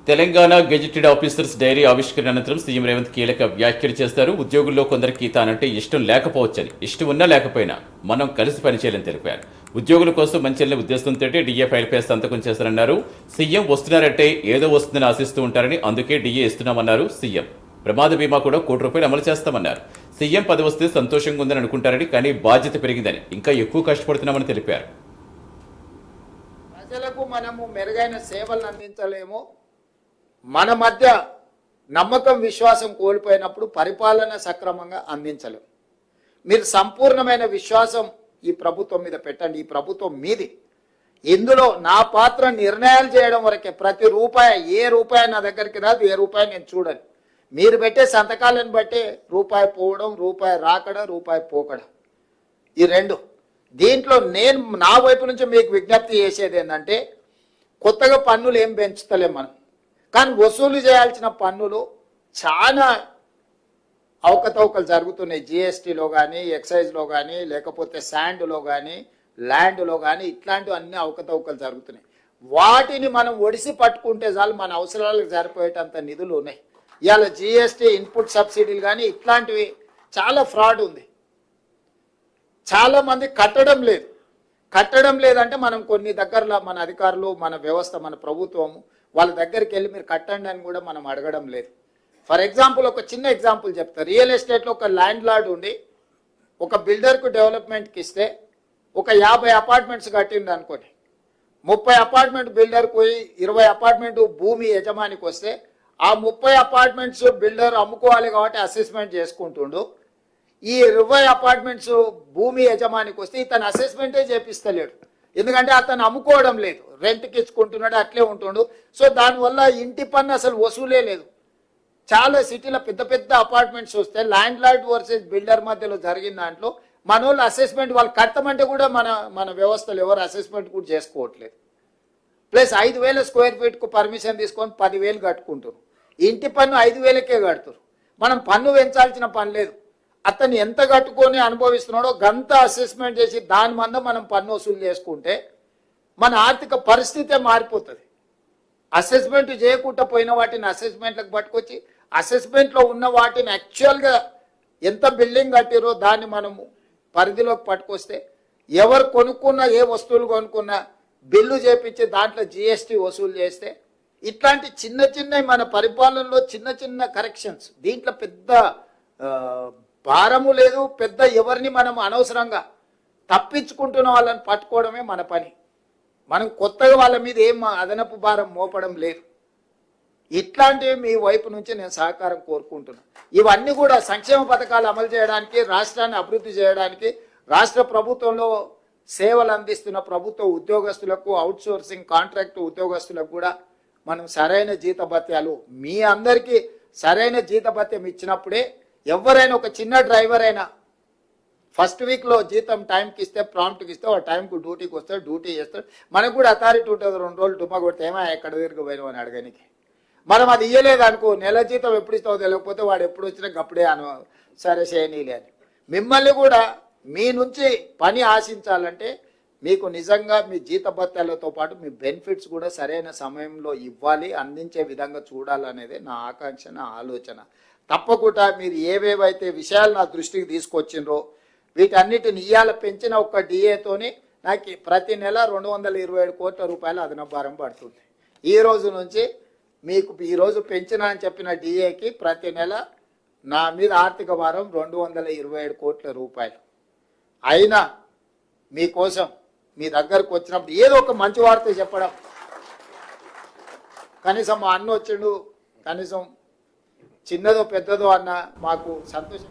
Telangana gazetted officers dairy ఆవిష్కరణ అనంతరం CM Revanth కీలక వ్యాఖ్యలు చేస్తారు. ఉద్యోగుల్లో కొందరికి తానంటే ఇష్టం లేకపోవచ్చని, ఇష్టం ఉన్నా లేకపోయినా మనం కలిసి పనిచేయాలని తెలిపారు. ఉద్యోగుల కోసం మంచి ఉద్దేశంతో డిఏ ఫైల్పై సంతకం చేస్తారన్నారు. సీఎం వస్తున్నారంటే ఏదో వస్తుందని ఆశిస్తూ ఉంటారని, అందుకే డిఏ ఇస్తున్నామన్నారు సీఎం. ప్రమాద బీమా కూడా ₹1 అమలు చేస్తామన్నారు. సీఎం పదవి వస్తే సంతోషంగా ఉందని అనుకుంటారని, కానీ బాధ్యత పెరిగిందని ఇంకా ఎక్కువ కష్టపడుతున్నామని తెలిపారు. ప్రజలకు మనము మెరుగైన సేవలను అందించలేము, మన మధ్య నమ్మకం విశ్వాసం కోల్పోయినప్పుడు పరిపాలన సక్రమంగా అందించలేము. మీరు సంపూర్ణమైన విశ్వాసం ఈ ప్రభుత్వం మీద పెట్టండి. ఈ ప్రభుత్వం మీది. ఇందులో నా పాత్ర నిర్ణయాలు చేయడం వరకే. ప్రతి రూపాయి, ఏ రూపాయి నా దగ్గరికి రాదు, ఏ రూపాయి నేను చూడను. మీరు పెట్టే సంతకాలను బట్టే రూపాయి పోవడం, రూపాయి రాకడం, రూపాయి పోకడం, ఈ రెండు. దీంట్లో నేను నా వైపు నుంచి మీకు విజ్ఞప్తి చేసేది ఏంటంటే, కొత్తగా పన్నులు ఏం పెంచుతలేం మనం, కానీ వసూలు చేయాల్సిన పన్నులు చాలా అవకతవకలు జరుగుతున్నాయి. జిఎస్టీలో కానీ, ఎక్సైజ్లో కానీ, లేకపోతే శాండ్లో కానీ, ల్యాండ్లో కానీ, ఇట్లాంటివి అన్ని అవకతవకలు జరుగుతున్నాయి. వాటిని మనం ఒడిసి పట్టుకుంటే చాలు, మన అవసరాలకు సరిపోయేటంత నిధులు ఉన్నాయి. ఇవాళ జిఎస్టీ, ఇన్పుట్ సబ్సిడీలు కానీ ఇట్లాంటివి చాలా ఫ్రాడ్ ఉంది. చాలామంది కట్టడం లేదంటే మనం కొన్ని దగ్గరలో మన అధికారులు, మన వ్యవస్థ, మన ప్రభుత్వము వాళ్ళ దగ్గరికి వెళ్ళి మీరు కట్టండి అని కూడా మనం అడగడం లేదు. ఫర్ ఎగ్జాంపుల్, ఒక చిన్న ఎగ్జాంపుల్ చెప్తా. రియల్ ఎస్టేట్లో ఒక ల్యాండ్ లార్డ్ ఉండి ఒక బిల్డర్కు డెవలప్మెంట్కి ఇస్తే ఒక 50 అపార్ట్మెంట్స్ కట్టింది అనుకోండి. 30 అపార్ట్మెంట్ బిల్డర్కి పోయి 20 అపార్ట్మెంట్ భూమి యజమానికి వస్తే ఆ 30 అపార్ట్మెంట్స్ బిల్డర్ అమ్ముకోవాలి కాబట్టి అసెస్మెంట్ చేసుకుంటుండు. ఈ 20 అపార్ట్మెంట్స్ భూమి యజమానికి వస్తే ఇతను అసెస్మెంటే చేపిస్తలేడు, ఎందుకంటే అతను అమ్ముకోవడం లేదు, రెంట్కి ఇచ్చుకుంటున్నాడు, అట్లే ఉంటుండు. సో దానివల్ల ఇంటి పన్ను అసలు వసూలే లేదు. చాలా సిటీలో పెద్ద పెద్ద అపార్ట్మెంట్స్ వస్తే ల్యాండ్ లార్డ్ వర్సెస్ బిల్డర్ మధ్యలో జరిగిన దాంట్లో మన వాళ్ళు అసెస్మెంట్ వాళ్ళు కట్టమంటే కూడా మన వ్యవస్థలు ఎవరు అసెస్మెంట్ కూడా చేసుకోవట్లేదు. ప్లస్ 5,000 స్క్వేర్ ఫీట్కు పర్మిషన్ తీసుకొని 10,000 కట్టుకుంటారు. ఇంటి పన్ను 5,000కే కడుతురు. మనం పన్ను పెంచాల్సిన పని లేదు. అతను ఎంత కట్టుకొని అనుభవిస్తున్నాడో గంత అసెస్మెంట్ చేసి దాని మంద మనం పన్ను వసూలు చేసుకుంటే మన ఆర్థిక పరిస్థితే మారిపోతుంది. అసెస్మెంట్ చేయకుండా పోయిన వాటిని అసెస్మెంట్లకు పట్టుకొచ్చి అసెస్మెంట్లో ఉన్న వాటిని యాక్చువల్గా ఎంత బిల్డింగ్ కట్టిరో దాన్ని మనము పరిధిలోకి పట్టుకొస్తే ఎవరు కొనుక్కున్నా, ఏ వస్తువులు కొనుక్కున్నా బిల్లు చేపించి దాంట్లో జిఎస్టీ వసూలు చేస్తే ఇట్లాంటి చిన్న చిన్న మన పరిపాలనలో చిన్న చిన్న కరెక్షన్స్, దీంట్లో పెద్ద భారము లేదు, పెద్ద ఎవరిని మనం అనవసరంగా తప్పించుకుంటున్న వాళ్ళని పట్టుకోవడమే మన పని. మనం కొత్తగా వాళ్ళ మీద ఏం అదనపు భారం మోపడం లేదు. ఇట్లాంటివి మీ వైపు నుంచి నేను సహకారం కోరుకుంటున్నాను. ఇవన్నీ కూడా సంక్షేమ పథకాలు అమలు చేయడానికి, రాష్ట్రాన్ని అభివృద్ధి చేయడానికి, రాష్ట్ర ప్రభుత్వంలో సేవలు అందిస్తున్న ప్రభుత్వ ఉద్యోగస్తులకు, అవుట్సోర్సింగ్ కాంట్రాక్ట్ ఉద్యోగస్తులకు కూడా మనం సరైన జీతభత్యాలు, మీ అందరికీ సరైన జీతభత్యం ఇచ్చినప్పుడే ఎవరైనా, ఒక చిన్న డ్రైవర్ అయినా ఫస్ట్ వీక్లో జీతం టైంకి ఇస్తే, ప్రాంప్ట్కి ఇస్తే ఆ టైంకు డ్యూటీకి వస్తాడు, డ్యూటీ చేస్తాడు. మనకు కూడా అథారిటీ ఉంటుంది. 2 రోజులు డుమ్మా కొడితే ఏమో ఎక్కడ తిరిగిపోయినావు అని అడగనికి. మనం అది ఇయ్యలేదు అనుకో, నెల జీతం ఎప్పుడు ఇస్తావో తెలియకపోతే వాడు ఎప్పుడు వచ్చినా అప్పుడే సరే చేయనీలే అని. మిమ్మల్ని కూడా మీ నుంచి పని ఆశించాలంటే మీకు నిజంగా మీ జీతభత్యాలతో పాటు మీ బెనిఫిట్స్ కూడా సరైన సమయంలో ఇవ్వాలి, అందించే విధంగా చూడాలనేదే నా ఆకాంక్ష, నా ఆలోచన. తప్పకుండా మీరు ఏవేవైతే విషయాలు నా దృష్టికి తీసుకొచ్చిండ్రో వీటన్నిటిని ఇయ్యాల పెంచిన ఒక్క డిఏతోని నాకు ప్రతి నెల ₹227 కోట్ల అదనపు భారం పడుతుంది. ఈ రోజు నుంచి మీకు ఈరోజు పెంచిన అని చెప్పిన డిఏకి ప్రతి నెల నా మీద ఆర్థిక భారం ₹227 కోట్ల. అయినా మీకోసం మీ దగ్గరకు వచ్చినప్పుడు ఏదో ఒక మంచి వార్త చెప్పడం, కనీసం మా అన్న వచ్చిండు, కనీసం చిన్నదో పెద్దదో అన్న మాకు సంతోషం.